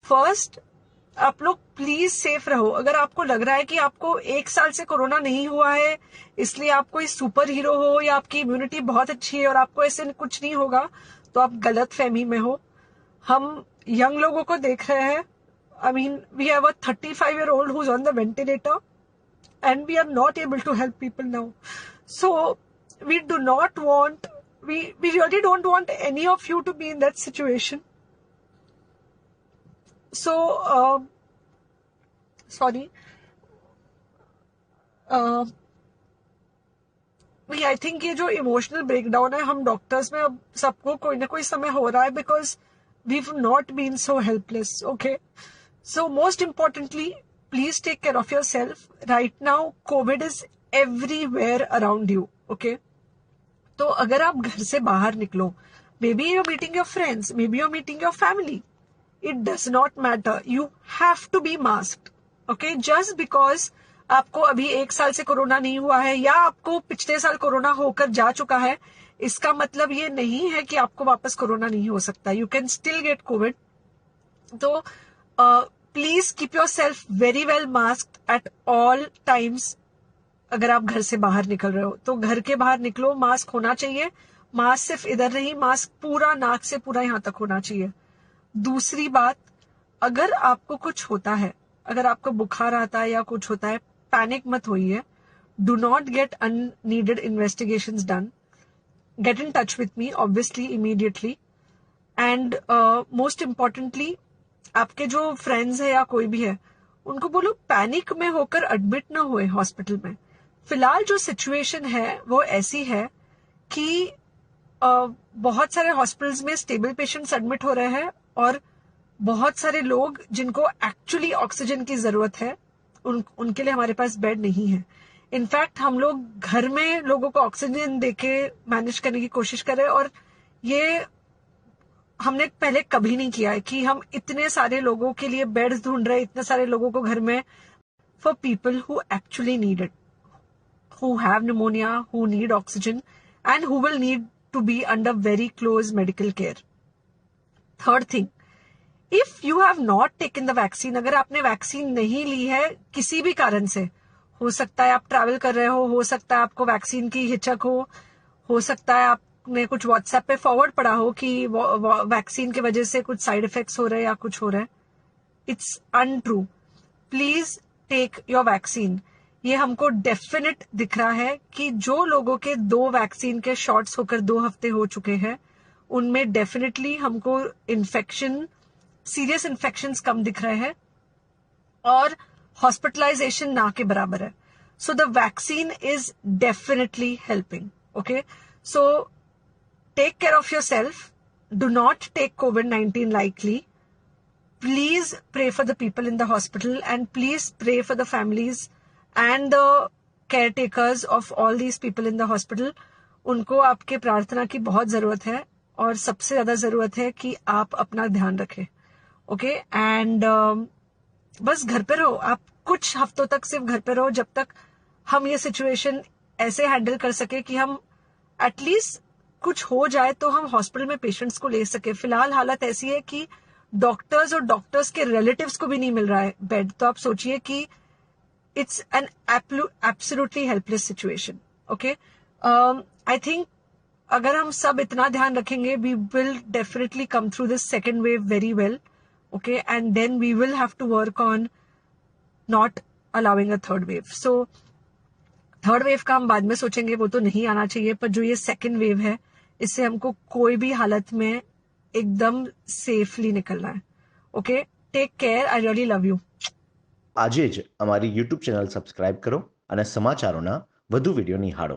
First, आप लोग please safe रहो। अगर आपको लग रहा है कि आपको 1 साल से कोरोना नहीं हुआ है इसलिए आप कोई सुपर हीरो हो या आपकी इम्यूनिटी बहुत अच्छी है और आपको ऐसे कुछ नहीं होगा, तो आप गलत फहमी में हो। हम यंग लोगों को देख रहे हैं। I mean, we have a 35-year-old who's on the ventilator and we are not able to help people now. So we do not want, we really don't want any of you to be in that situation. So, sorry. I think ये जो emotional breakdown है हम doctors में अब सबको कोई ना कोई समय हो रहा है because we have not been so helpless. Okay, so most importantly please take care of your self. Right now Covid is everywhere around you. Okay, तो अगर आप घर से बाहर निकलो, maybe you're meeting your friends, maybe you're meeting your family, it does not matter, you have to be masked. Okay, just because आपको अभी 1 साल से कोरोना नहीं हुआ है या आपको पिछले साल कोरोना होकर जा चुका है, इसका मतलब ये नहीं है कि आपको वापस कोरोना नहीं हो सकता. You can still get Covid. तो please keep yourself very well masked at all times. अगर आप घर से बाहर निकल रहे हो तो घर के बाहर निकलो, मास्क होना चाहिए. मास्क सिर्फ इधर नहीं, मास्क पूरा नाक से पूरा यहां तक होना चाहिए. दूसरी बात, अगर आपको कुछ होता है, अगर आपको बुखार आता है या कुछ होता है, पैनिक मत होइए. Do not get unneeded investigations done. Get in touch with me obviously immediately. And most importantly, आपके जो फ्रेंड्स है या कोई भी है उनको बोलो पैनिक में होकर एडमिट ना हुए हॉस्पिटल में. फिलहाल जो सिचुएशन है वो ऐसी है कि बहुत सारे हॉस्पिटल्स में स्टेबल पेशेंट्स एडमिट हो रहे हैं और बहुत सारे लोग जिनको एक्चुअली ऑक्सीजन की जरूरत है उनके लिए हमारे पास बेड नहीं है. इनफैक्ट हम लोग घर में लोगों को ऑक्सीजन देके मैनेज करने की कोशिश कर रहे हैं और ये हमने पहले कभी नहीं किया है कि हम इतने सारे लोगों के लिए बेड्स ढूंढ रहे हैं, इतने सारे लोगों को घर में, for people who actually need it, who have pneumonia, who need oxygen, and who will need to be under very close medical care. Third thing, if you have not taken the vaccine, अगर आपने vaccine नहीं ली है किसी भी कारण से, हो सकता है आप ट्रैवल कर रहे हो सकता है आपको वैक्सीन की हिचक हो सकता है आपने कुछ व्हाट्सएप पे फॉरवर्ड पढ़ा हो कि वैक्सीन की वजह से कुछ साइड इफेक्ट्स हो रहे हैं या कुछ हो रहा है. It's untrue. Please take your vaccine. ये हमको डेफिनेट दिख रहा है कि जो लोगों के 2 वैक्सीन के शॉट्स होकर 2 हफ्ते हो चुके हैं उनमें डेफिनेटली हमको इन्फेक्शन, सीरियस इन्फेक्शंस कम दिख रहे हैं और हॉस्पिटलाइजेशन ना के बराबर है. So the vaccine is definitely helping. Okay, so take care of your self. Do not take COVID-19 lightly. Please pray for the people in the hospital and please pray for the families and the caretakers of all these people in the hospital. उनको आपके प्रार्थना की बहुत जरूरत है और सबसे ज्यादा जरूरत है कि आप अपना ध्यान रखें. ओके, एंड बस घर पे रहो. आप कुछ हफ्तों तक सिर्फ घर पे रहो जब तक हम ये सिचुएशन ऐसे हैंडल कर सके कि हम एटलीस्ट कुछ हो जाए तो हम हॉस्पिटल में पेशेंट्स को ले सके. फिलहाल हालत ऐसी है कि डॉक्टर्स और डॉक्टर्स के रिलेटिव्स को भी नहीं मिल रहा है बेड. तो आप सोचिए कि it's an absolutely helpless situation. Okay, I think अगर हम सब इतना ध्यान रखेंगे we will definitely come through this second wave very well. Okay, and then we will have to work on not allowing a third wave. So third wave का हम बाद में सोचेंगे, वो तो नहीं आना चाहिए, पर जो ये second wave है इससे हमको कोई भी हालत में एकदम सेफली निकलना है. Okay, take care. I really love you. આજે જ અમારી YouTube ચેનલ સબસ્ક્રાઇબ કરો અને સમાચારોના વધુ વિડીયો નિહાળો.